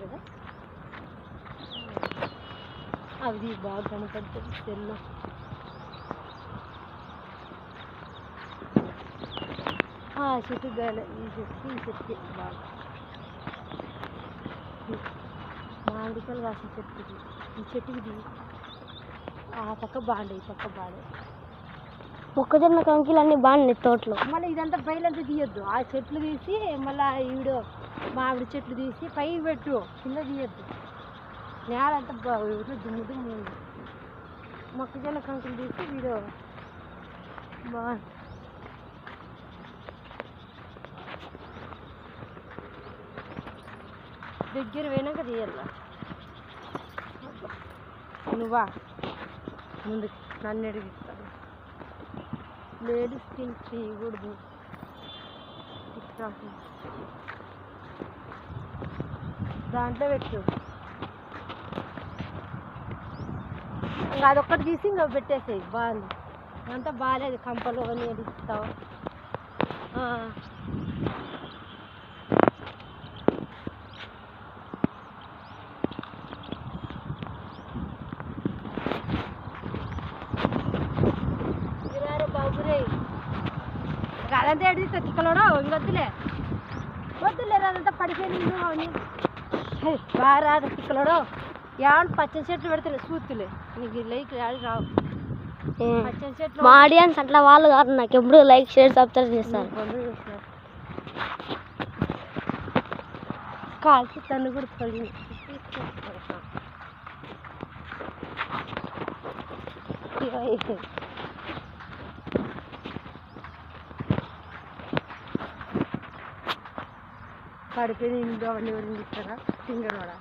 కదా అవి బాగా కనపడుతుంది తెల్ల చెట్టు గాలి ఈ చెట్టు బాగా మామిడికాయలు కాసిన చెట్టుకి ఈ చెట్టుకి ఆ పక్క బాగుండే ఈ పక్క బాగుండే మొక్కజొన్న కంకిలు అన్నీ బాగున్నాయి తోటలో. మళ్ళీ ఇదంతా బయలంతా తీయొద్దు, ఆ చెట్లు తీసి మళ్ళీ ఈవిడ మామిడి చెట్లు తీసి పై పెట్టు, కింద తీయొద్దు. నేలంతా దుమ్ము దుమ్ము ఉంది. మొక్కజొన్న కంకులు తీసి వీడు బాగుంది. దగ్గర పోయినాక తీయాల. నువ్వా ముందు నన్ను అడిగిస్తాను. లేడీస్ స్కిన్ తీయకూడదు. దాంట్లో పెట్టు. ఇంకా అదొక్కటి తీసి ఇంకా పెట్టేసాయి. బాగుంది అంతా బాగాలేదు. కంపలు అని అడిగిస్తావు. బాబురే అదంతా ఎడితే చిక్కలోడో ఇంకొద్దులే వద్దులేరు. అదంతా పడిపోయింది అని బాగా రాదు చిక్కలోడో. ఏమన్నా పచ్చని చెట్లు పెడితే సూతులే నీకు లైక్ రావు. పచ్చని చెట్లు మా ఆడియన్స్ అట్లా వాళ్ళు కాదు, నాకు ఎప్పుడు లైక్ షేర్ సబ్స్క్రైబ్ చేస్తారు. కాల్చి తను కూడా పడి పడిపోయి ఇంట్లో అవన్నీ ఎవరిని ఇస్తారా సింగర్ వాడ